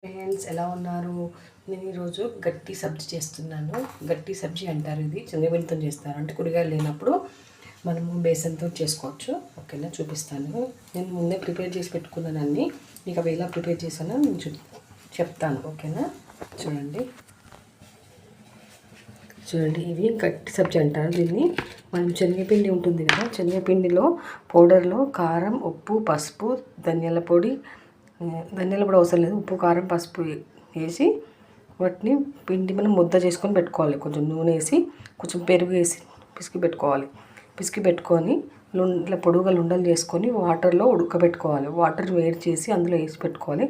Friends ఎలా ఉన్నారు? నేను ఈరోజు గట్టి సబ్జీ చేస్తున్నాను. గట్టి సబ్జీ అంటారు, ఇది శనగపిండితో చేస్తారు. అంటే కూరగాయలు లేనప్పుడు మనము బేసన్తో చేసుకోవచ్చు. ఓకేనా, చూపిస్తాను. నేను ముందే ప్రిపేర్ చేసి పెట్టుకున్నాను అన్నీ. మీకు అవి ఎలా ప్రిపేర్ చేశానో నేను చెప్తాను. ఓకేనా, చూడండి. ఇవి గట్టి సబ్జీ అంటారు. దీన్ని మనం శనగపిండి ఉంటుంది కదా, శనగపిండిలో పౌడర్లో కారం, ఉప్పు, పసుపు, ధనియాల పొడి అవసరం లేదు. ఉప్పు, కారం, పసుపు వేసి వాటిని పిండి మనం ముద్ద చేసుకొని పెట్టుకోవాలి. కొంచెం నూనె వేసి కొంచెం పెరుగు వేసి పిసికి పెట్టుకొని ఇట్లా పొడుగుగా ఉండలు చేసుకొని వాటర్లో ఉడకబెట్టుకోవాలి. వాటర్ వేడి చేసి అందులో వేసి పెట్టుకోవాలి.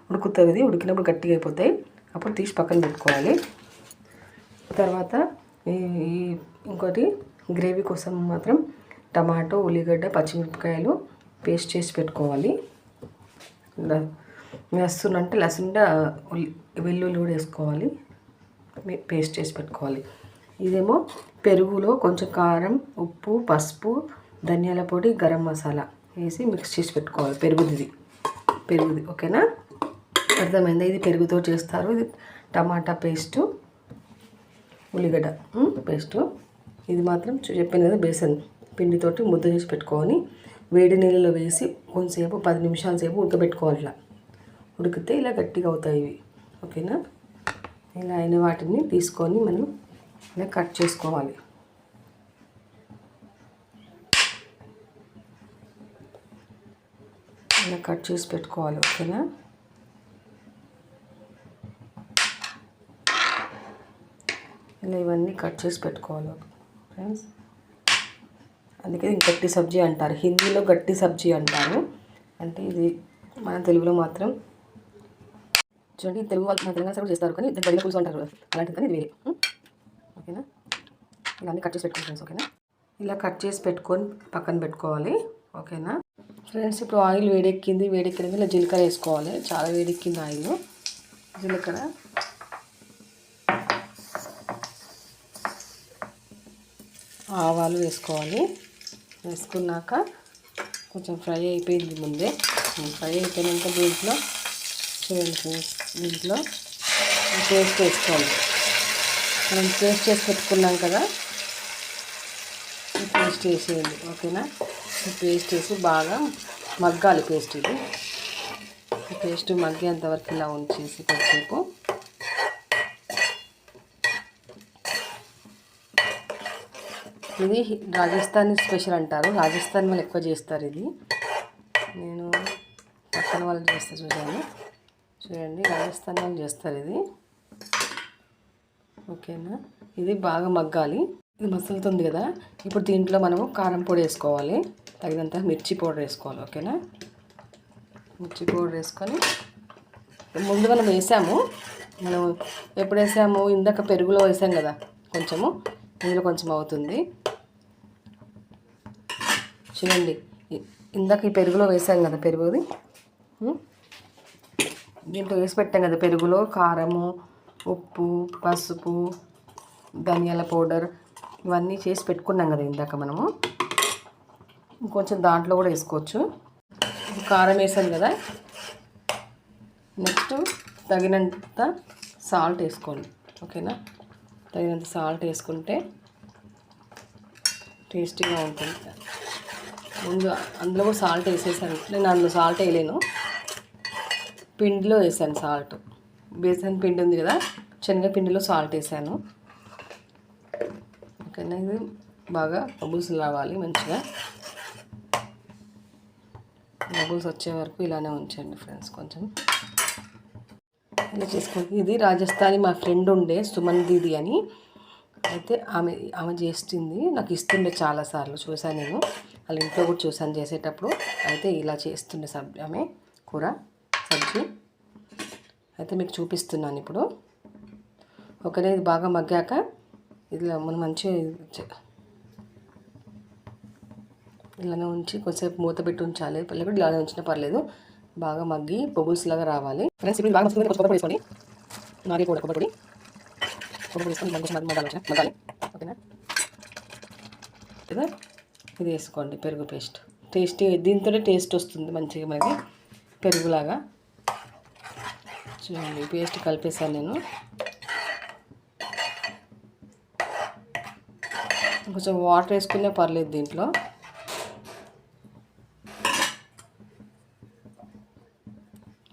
ఉడుకుతుంది. ఉడికినప్పుడు గట్టిగా అయిపోతాయి. అప్పుడు తీసి పక్కన పెట్టుకోవాలి. తర్వాత ఇంకోటి గ్రేవీ కోసం మాత్రం టమాటో, ఉల్లిగడ్డ, పచ్చిమిరపకాయలు పేస్ట్ చేసి పెట్టుకోవాలి. లస్సున్ అంటే లస్సున్ వెల్లుల్లి కూడా వేసుకోవాలి, పేస్ట్ చేసి పెట్టుకోవాలి. ఇదేమో పెరుగులో కొంచెం కారం, ఉప్పు, పసుపు, ధనియాల పొడి, గరం మసాలా వేసి మిక్స్ చేసి పెట్టుకోవాలి. పెరుగుది. ఓకేనా, అర్థమైందా? ఇది పెరుగుతో చేస్తారు. ఇది టమాటా పేస్టు, ఉల్లిగడ్డ పేస్టు. ఇది మాత్రం చెప్పాను కదా, బేసన్ పిండితోటి ముద్ద చేసి పెట్టుకొని వేడి నీళ్ళలో వేసి కొంతసేపు 10 నిమిషాల సేపు ఉడకబెట్టుకోవాలి. ఇలా ఉడికితే ఇలా గట్టిగా అవుతాయి ఇవి. ఓకేనా, ఇలా అయిన వాటిని తీసుకొని మనం ఇలా కట్ చేసుకోవాలి. ఇలా కట్ చేసి పెట్టుకోవాలి. ఓకేనా, ఇలా ఇవన్నీ కట్ చేసి పెట్టుకోవాలి ఫ్రెండ్స్. అందుకే గట్టి సబ్జీ అంటారు. హిందీలో గట్టి సబ్జీ అంటారు. అంటే ఇది మన తెలుగులో మాత్రం చూడండి, తెలుగు వాళ్ళు మన తెలంగాణ సైడ్ చేస్తారు, కానీ ఇది బడిన పులుసు అంటారు అలాంటిది, కానీ ఇది వేరే. ఓకేనా, ఇలా అన్నీ కట్ చేసి పెట్టుకోండి ఫ్రెండ్స్. ఓకేనా, ఇలా కట్ చేసి పెట్టుకొని పక్కన పెట్టుకోవాలి. ఓకేనా ఫ్రెండ్స్, ఇప్పుడు ఆయిల్ వేడెక్కింది. ఇలా జీలకర్ర వేసుకోవాలి. చాలా వేడెక్కింది ఆయిల్. జీలకర్ర, ఆవాలు వేసుకోవాలి. వేసుకున్నాక కొంచెం ఫ్రై అయిపోయింది ముందే. ఫ్రై అయిపోయినాక దీంట్లో చూడండి ఫ్రెండ్స్, దీంట్లో పేస్ట్ వేసుకోవాలి. మనం పేస్ట్ చేసి పెట్టుకున్నాం కదా, ఈ పేస్ట్ వేసేయండి. ఓకేనా, ఈ పేస్ట్ వేసి బాగా మగ్గాలి. పేస్ట్ మగ్గేంతవరకు ఇలా ఉంచేసి కొంచెంసేపు ఇది రాజస్థానీ స్పెషల్ అంటారు. రాజస్థాన్ వాళ్ళు ఎక్కువ చేస్తారు ఇది. నేను పక్కన వాళ్ళు చేస్తే చూడండి, రాజస్థాన్ వాళ్ళు చేస్తారు ఇది. ఓకేనా, ఇది బాగా మగ్గాలి. ఇది మసులుతుంది కదా, ఇప్పుడు దీంట్లో మనము కారం పొడి వేసుకోవాలి. తగినంత మిర్చి పౌడర్ వేసుకోవాలి. ఓకేనా, మిర్చి పౌడర్ వేసుకొని ముందు మనం ఎప్పుడు వేసాము, ఇందాక పెరుగులో వేసాం కదా, కొంచెము ఇందులో కొంచెం అవుతుంది. చూడండి, ఇందాక ఈ పెరుగులో వేసాం కదా, పెరుగుది దీంట్లో వేసి పెట్టాం కదా. పెరుగులో కారము, ఉప్పు, పసుపు, ధనియాల పౌడర్ ఇవన్నీ చేసి పెట్టుకున్నాం కదా ఇందాక మనము. ఇంకొంచెం దాంట్లో కూడా వేసుకోవచ్చు. కారం వేసాం కదా, నెక్స్ట్ తగినంత సాల్ట్ వేసుకోండి. ఓకేనా, తగినంత సాల్ట్ వేసుకుంటే టేస్టీగా ఉంటుంది. ముందు అందులో కూడా సాల్ట్ వేసేసాను. నేను అందులో సాల్ట్ వేయలేను, పిండిలో వేసాను సాల్ట్. బేసన్ పిండి ఉంది కదా, శనగపిండిలో సాల్ట్ వేసాను. ఓకేనా, ఇది బాగా బబుల్స్ రావాలి. మంచిగా బబుల్స్ వచ్చే వరకు ఇలానే ఉంచండి ఫ్రెండ్స్. కొంచెం ఇలా చేసుకోండి. ఇది రాజస్థానీ మా ఫ్రెండ్ ఉండే, సుమన్ దీది అని. అయితే ఆమె చేస్తుంది, నాకు ఇస్తుండే చాలాసార్లు చూసాను. నేను వాళ్ళ ఇంట్లో కూడా చూసాను చేసేటప్పుడు. అయితే ఇలా చేస్తుండే ఆమె సబ్జీ. అయితే మీకు చూపిస్తున్నాను ఇప్పుడు. ఓకేనా, ఇది బాగా మగ్గాక ఇలా మనం మంచిగా ఇలానే ఉంచి కొంచెంసేపు మూత పెట్టి ఉంచాలి. కూడా ఇలానే ఉంచినా పర్లేదు. బాగా మగ్గి బబుల్స్ లాగా రావాలి ఫ్రెండ్స్. ఇప్పుడు బాగా మగ్గుతుంది. కొంచెం కొబ్బరి వేసుకోండి, నాది కూడా కొబ్బరి వేసుకొని కొంచెం మగ్గాలి. ఓకేనా, ఇది వేసుకోండి, పెరుగు పేస్ట్. దీంతోనే టేస్ట్ వస్తుంది మంచిగా మనకి, పెరుగులాగా. చూడండి పేస్ట్ కలిపేసాను నేను. కొంచెం వాటర్ వేసుకునే పర్లేదు దీంట్లో.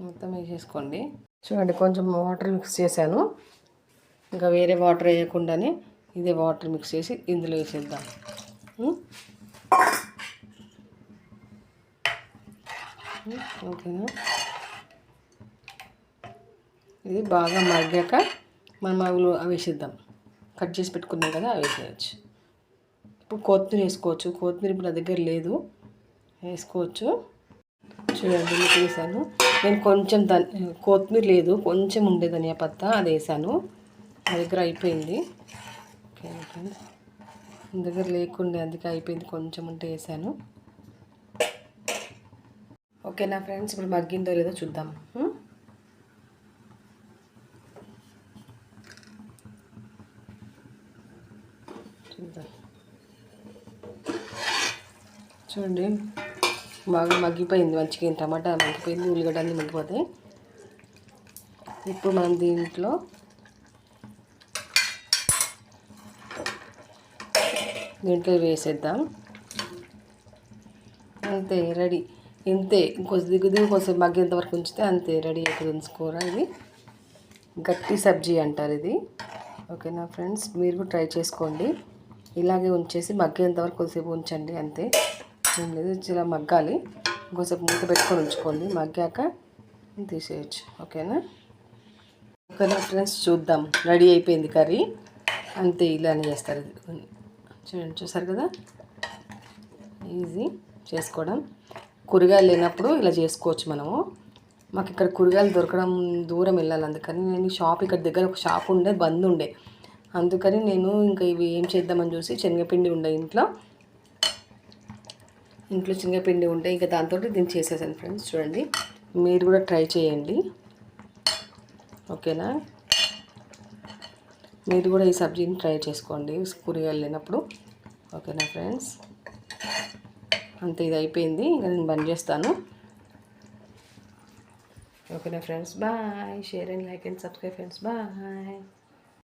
మొత్తం వేసేసుకోండి. చూడండి కొంచెం వాటర్ మిక్స్ చేశాను. ఇంకా వేరే వాటర్ వేయకుండానే ఇదే వాటర్ మిక్స్ చేసి ఇందులో వేసేద్దాం. ఓకేనా. ఇది బాగా మగ్గాక మనం అవి వేసేద్దాం. కట్ చేసి పెట్టుకున్నాం కదా, అవి వేసేయచ్చు. ఇప్పుడు కొత్తిమీర వేసుకోవచ్చు. కొత్తిమీర ఇప్పుడు నా దగ్గర లేదు, వేసుకోవచ్చు. చూడండి మీకు వేసాను నేను. కొంచెం కొత్తిమీర లేదు, కొంచెం ఉండే ధనియా పత్తా, అది వేసాను. నా దగ్గర అయిపోయింది. ఓకే ఫ్రెండ్స్, నా దగ్గర లేకుండే అందుకే అయిపోయింది. కొంచెం ఉంటే వేసాను. ఓకేనా ఫ్రెండ్స్, ఇప్పుడు మగ్గిందో లేదో చూద్దాం. చూడండి బాగా మగ్గిపోయింది మంచిగా. టమాటా మగ్గిపోయింది, ఉల్లిగడ్డ అన్నీ మగ్గిపోతాయి. ఇప్పుడు మనం దీంట్లో వేసేద్దాం. అంతే, రెడీ. ఇంతే, ఇంకొంచెం దిగు కొంచెం మగ్గేంత వరకు ఉంచితే అంతే, రెడీ అయిపోతుంది కూర. ఇది గట్టి సబ్జీ అంటారు ఇది. ఓకేనా ఫ్రెండ్స్, మీరు కూడా ట్రై చేసుకోండి. ఇలాగే ఉంచేసి మగ్గేంత వరకు కొద్దిసేపు ఉంచండి, అంతే, ఏం లేదు. ఇలా మగ్గాలి, ఇంకోసేపు మూత పెట్టుకొని ఉంచుకోండి. మగ్గాక తీసేయచ్చు. ఓకేనా. ఓకేనా ఫ్రెండ్స్, చూద్దాం. రెడీ అయిపోయింది కర్రీ. అంతే, ఇలానే చేస్తారు. చూడండి, చూసారు కదా, ఈజీ చేసుకోవడం. కూరగాయలు లేనప్పుడు ఇలా చేసుకోవచ్చు మనము. మాకు ఇక్కడ కూరగాయలు దొరకడం దూరం వెళ్ళాలి, అందుకని నేను షాప్ ఇక్కడ దగ్గర ఒక షాప్ ఉండే, బంద్ ఉండే, అందుకని నేను ఇంకా ఇవి ఏం చేద్దామని చూసి శనగపిండి ఉండే ఇంట్లో శనగపిండి ఉంటే ఇంకా దాంతో దీన్ని చేసేసాను ఫ్రెండ్స్. చూడండి, మీరు కూడా ట్రై చేయండి. ఓకేనా, మీరు కూడా ఈ సబ్జీని ట్రై చేసుకోండి కూరగాయలు లేనప్పుడు. ఓకేనా ఫ్రెండ్స్, అంతే, ఇది అయిపోయింది. ఇంకా నేను బంద్ చేస్తాను. ఓకేనా friends, bye. Share and like and subscribe friends, bye.